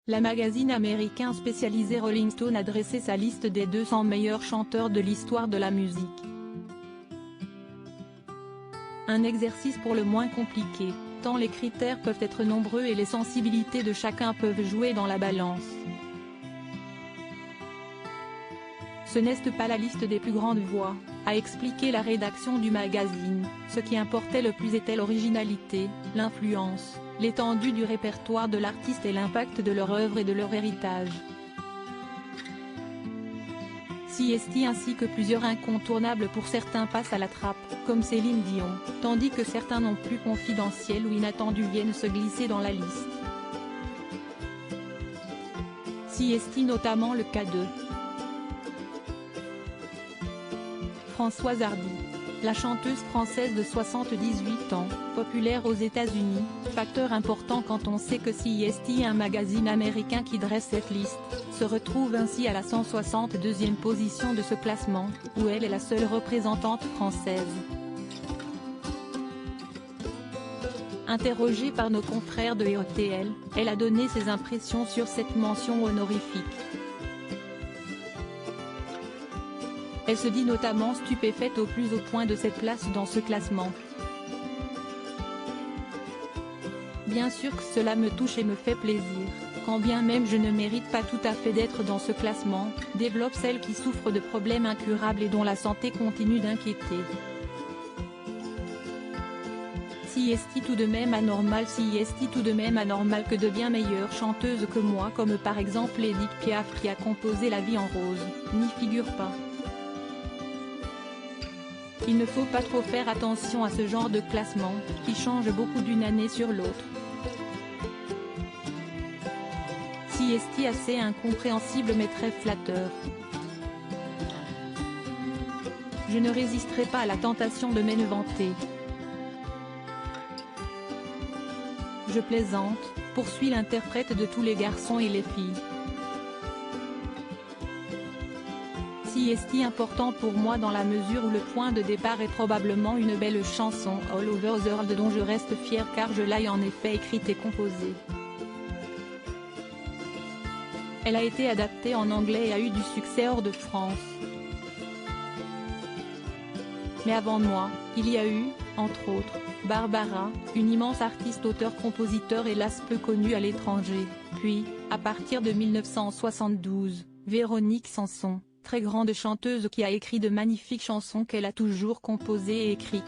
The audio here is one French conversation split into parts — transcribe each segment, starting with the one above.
La magazine américain spécialisé Rolling Stone a dressé sa liste des 200 meilleurs chanteurs de l'histoire de la musique. Un exercice pour le moins compliqué, tant les critères peuvent être nombreux et les sensibilités de chacun peuvent jouer dans la balance. Ce n'est pas la liste des plus grandes voix, a expliqué la rédaction du magazine. Ce qui importait le plus était l'originalité, l'influence, l'étendue du répertoire de l'artiste et l'impact de leur œuvre et de leur héritage. CST ainsi que plusieurs incontournables pour certains passent à la trappe, comme Céline Dion, tandis que certains non plus confidentiels ou inattendus viennent se glisser dans la liste. CST notamment le cas de Françoise Hardy. La chanteuse française de 78 ans, populaire aux États-Unis, facteur important quand on sait que CST, un magazine américain qui dresse cette liste, se retrouve ainsi à la 162e position de ce classement, où elle est la seule représentante française. Interrogée par nos confrères de RTL, elle a donné ses impressions sur cette mention honorifique. Elle se dit notamment stupéfaite au point de cette place dans ce classement. Bien sûr que cela me touche et me fait plaisir, quand bien même je ne mérite pas tout à fait d'être dans ce classement, développe celle qui souffre de problèmes incurables et dont la santé continue d'inquiéter. CST tout de même anormal que de bien meilleures chanteuses que moi comme par exemple Edith Piaf qui a composé La vie en rose, n'y figure pas. Il ne faut pas trop faire attention à ce genre de classement, qui change beaucoup d'une année sur l'autre. CST assez incompréhensible mais très flatteur. Je ne résisterai pas à la tentation de m'élevanter. Je plaisante, poursuit l'interprète de tous les garçons et les filles. CST important pour moi dans la mesure où le point de départ est probablement une belle chanson All Over the World dont je reste fier car je l'ai en effet écrite et composée. Elle a été adaptée en anglais et a eu du succès hors de France. Mais avant moi, il y a eu, entre autres, Barbara, une immense artiste auteur-compositeur hélas peu connue à l'étranger, puis, à partir de 1972, Véronique Sanson, très grande chanteuse qui a écrit de magnifiques chansons qu'elle a toujours composées et écrites.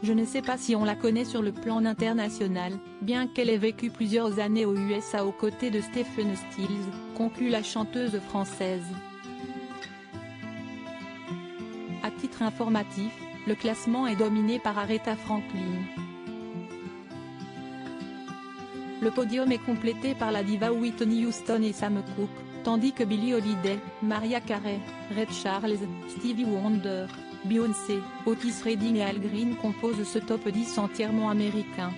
Je ne sais pas si on la connaît sur le plan international, bien qu'elle ait vécu plusieurs années aux USA aux côtés de Stephen Stills, conclut la chanteuse française. À titre informatif, le classement est dominé par Aretha Franklin. Le podium est complété par la diva Whitney Houston et Sam Cooke, tandis que Billie Holiday, Mariah Carey, Ray Charles, Stevie Wonder, Beyoncé, Otis Redding et Al Green composent ce top 10 entièrement américain.